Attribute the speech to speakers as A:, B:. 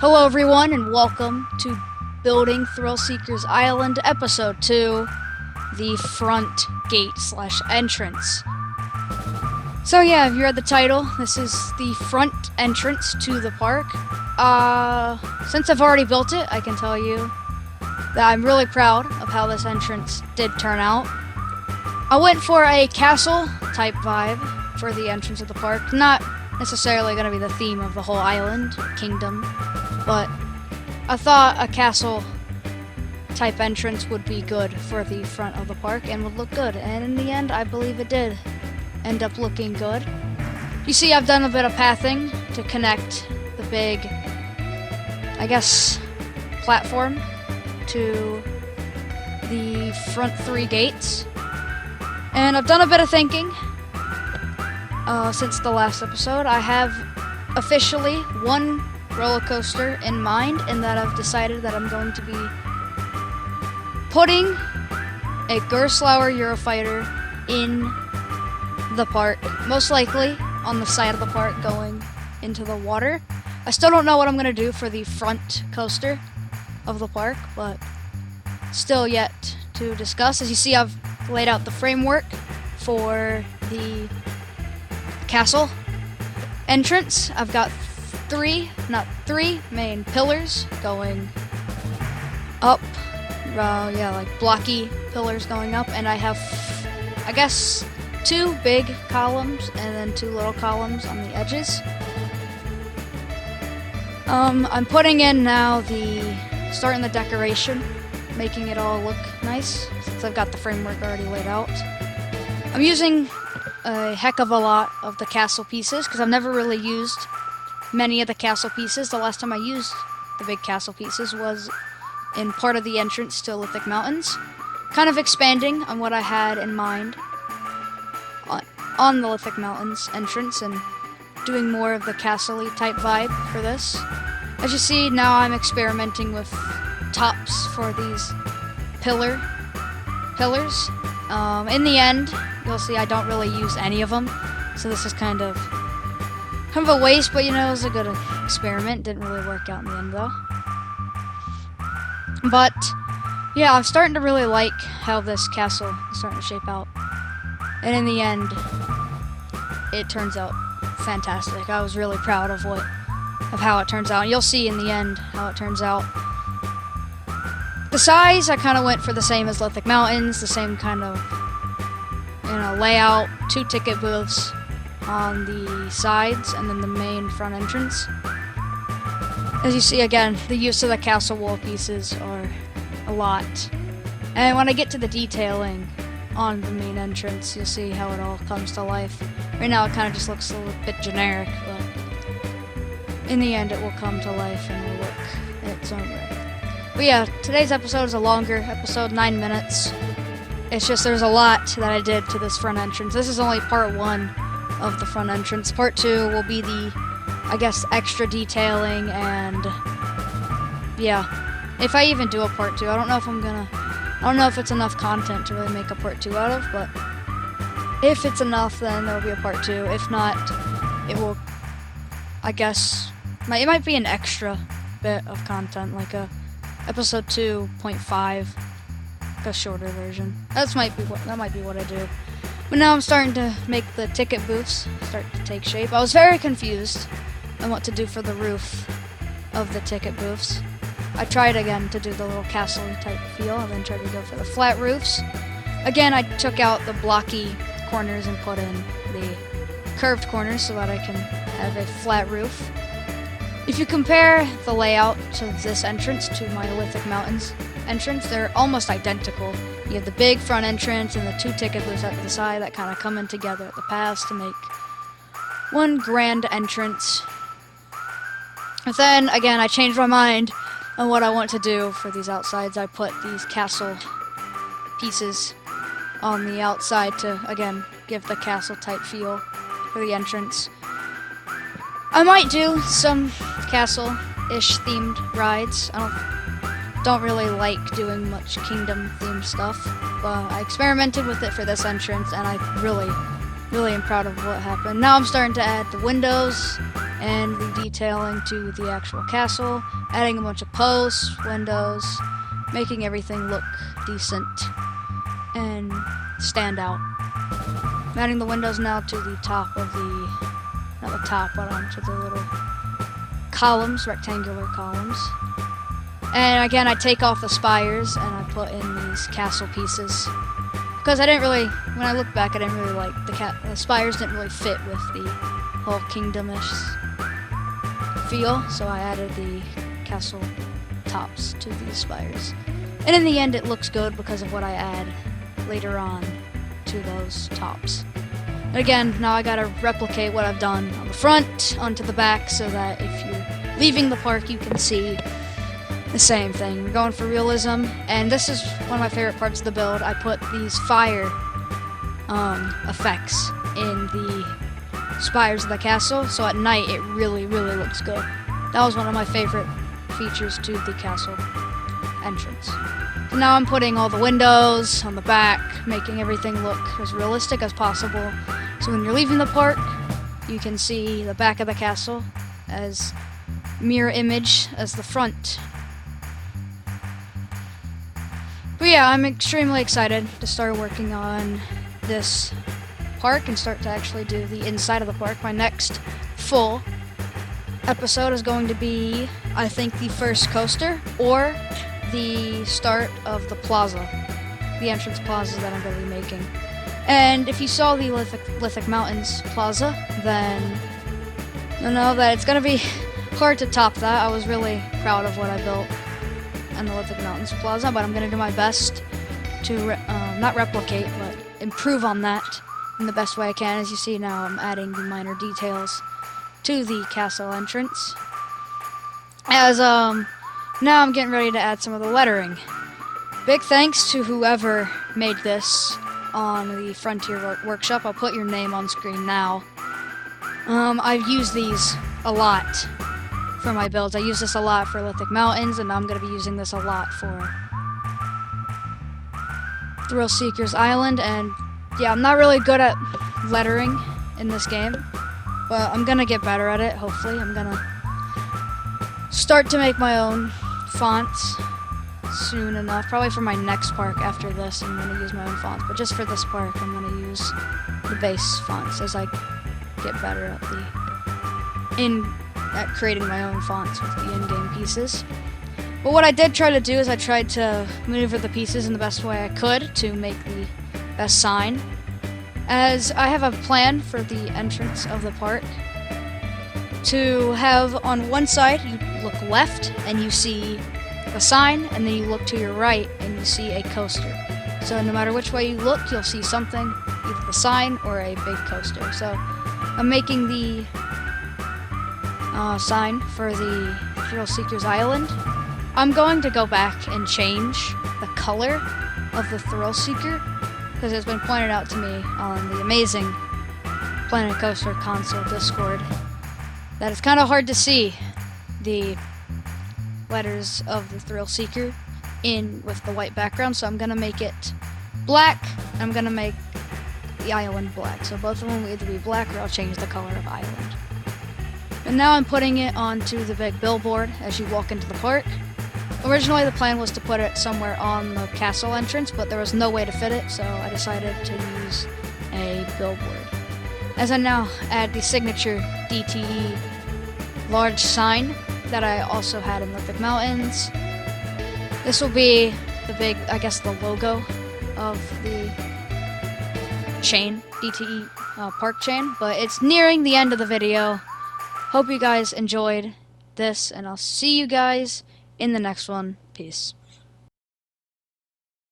A: Hello everyone and welcome to Building ThrillSeekers Island Episode 2, the front gate / entrance. So yeah, if you read the title, this is the front entrance to the park. Since I've already built it, I can tell you that I'm really proud of how this entrance did turn out. I went for a castle type vibe for the entrance of the park, not necessarily going to be the theme of the whole island, kingdom, but I thought a castle type entrance would be good for the front of the park and would look good, and in the end I believe it did end up looking good. You see, I've done a bit of pathing to connect the big, I guess, platform to the front 3 gates, and I've done a bit of thinking since the last episode. I have officially one roller coaster in mind, and that I've decided that I'm going to be putting a Gerstlauer Eurofighter in the park, most likely on the side of the park going into the water. I still don't know what I'm going to do for the front coaster of the park, but still yet to discuss. As you see, I've laid out the framework for the castle entrance. I've got three main pillars going up, like blocky pillars going up, and I have, I guess, 2 big columns and then 2 little columns on the edges. I'm putting in now starting the decoration, making it all look nice, since I've got the framework already laid out. I'm using a heck of a lot of the castle pieces, because I've never really used many of the castle pieces. The last time I used the big castle pieces was in part of the entrance to Lithic Mountains, kind of expanding on what I had in mind on the Lithic Mountains entrance and doing more of the castle-y type vibe for this. As you see, now I'm experimenting with tops for these pillars. In the end, you'll see I don't really use any of them, so this is kind of a waste, but you know, it was a good experiment. Didn't really work out in the end though. But yeah, I'm starting to really like how this castle is starting to shape out, and in the end it turns out fantastic. I was really proud of how it turns out, and you'll see in the end how it turns out. The size, I kind of went for the same as Lithic Mountains, the same kind of, layout, 2 ticket booths on the sides, and then the main front entrance. As you see, again, the use of the castle wall pieces are a lot. And when I get to the detailing on the main entrance, you'll see how it all comes to life. Right now it kind of just looks a little bit generic, but in the end it will come to life and will look in its own way. But yeah, today's episode is a longer episode, 9 minutes. It's just there's a lot that I did to this front entrance. This is only part 1 of the front entrance. Part 2 will be the, I guess, extra detailing, and yeah, if I even do a part 2, I don't know if it's enough content to really make a part 2 out of, but if it's enough, then there'll be a part 2. If not, it will, I guess, it might be an extra bit of content, like a episode 2.5, a shorter version. That might be what I do. But now I'm starting to make the ticket booths start to take shape. I was very confused on what to do for the roof of the ticket booths. I tried again to do the little castle type feel, and then tried to go for the flat roofs. Again, I took out the blocky corners and put in the curved corners so that I can have a flat roof. If you compare the layout to this entrance to my Lithic Mountains entrance, they're almost identical. You have the big front entrance and the 2 ticket booths at the side that kind of come in together at the paths to make one grand entrance. But then, again, I changed my mind on what I want to do for these outsides. I put these castle pieces on the outside to, again, give the castle type feel for the entrance. I might do some castle-ish themed rides. I don't really like doing much kingdom-themed stuff, but I experimented with it for this entrance, and I really am proud of what happened. Now I'm starting to add the windows and the detailing to the actual castle, adding a bunch of posts, windows, making everything look decent and stand out. I'm adding the windows now to the top of the, not the top, but onto the little columns, rectangular columns. And again, I take off the spires and I put in these castle pieces. Because I didn't really, when I look back, I didn't really like the spires didn't really fit with the whole kingdomish feel, so I added the castle tops to these spires. And in the end, it looks good because of what I add later on to those tops. And again, now I gotta replicate what I've done on the front onto the back so that if you're leaving the park, you can see the same thing. We're going for realism, and this is one of my favorite parts of the build. I put these fire effects in the spires of the castle, so at night it really, really looks good. That was one of my favorite features to the castle entrance. So now I'm putting all the windows on the back, making everything look as realistic as possible. So when you're leaving the park, you can see the back of the castle as mirror image as the front. But yeah, I'm extremely excited to start working on this park and start to actually do the inside of the park. My next full episode is going to be, I think, the first coaster or the start of the plaza, the entrance plaza that I'm going to be making. And if you saw the Lithic Mountains plaza, then you know that it's going to be hard to top that. I was really proud of what I built on the Lithic Mountains plaza, but I'm going to do my best to not replicate, but improve on that in the best way I can. As you see now, I'm adding the minor details to the castle entrance. As now I'm getting ready to add some of the lettering. Big thanks to whoever made this on the Frontier Workshop. I'll put your name on screen now. I've used these a lot for my builds. I use this a lot for Lithic Mountains, and I'm going to be using this a lot for ThrillSeekers Island. And yeah, I'm not really good at lettering in this game, but I'm going to get better at it, hopefully. I'm going to start to make my own fonts soon enough. Probably for my next park after this, I'm going to use my own fonts. But just for this park, I'm going to use the base fonts as I get better at creating my own fonts with the in-game pieces. But what I did try to do is I tried to maneuver the pieces in the best way I could to make the best sign. As I have a plan for the entrance of the park to have on one side you look left and you see the sign, and then you look to your right and you see a coaster. So no matter which way you look, you'll see something, either the sign or a big coaster. So I'm making the sign for the ThrillSeekers Island. I'm going to go back and change the color of the ThrillSeeker because it's been pointed out to me on the amazing Planet Coaster console Discord that it's kind of hard to see the letters of the ThrillSeeker in with the white background, so I'm gonna make it black. I'm gonna make the island black, so both of them will either be black or I'll change the color of island. And now I'm putting it onto the big billboard as you walk into the park. Originally the plan was to put it somewhere on the castle entrance, but there was no way to fit it, so I decided to use a billboard. As I now add the signature DTE large sign that I also had in Lithic Mountains. This will be the big, I guess, the logo of the chain, DTE park chain, but it's nearing the end of the video. Hope you guys enjoyed this, and I'll see you guys in the next one. Peace.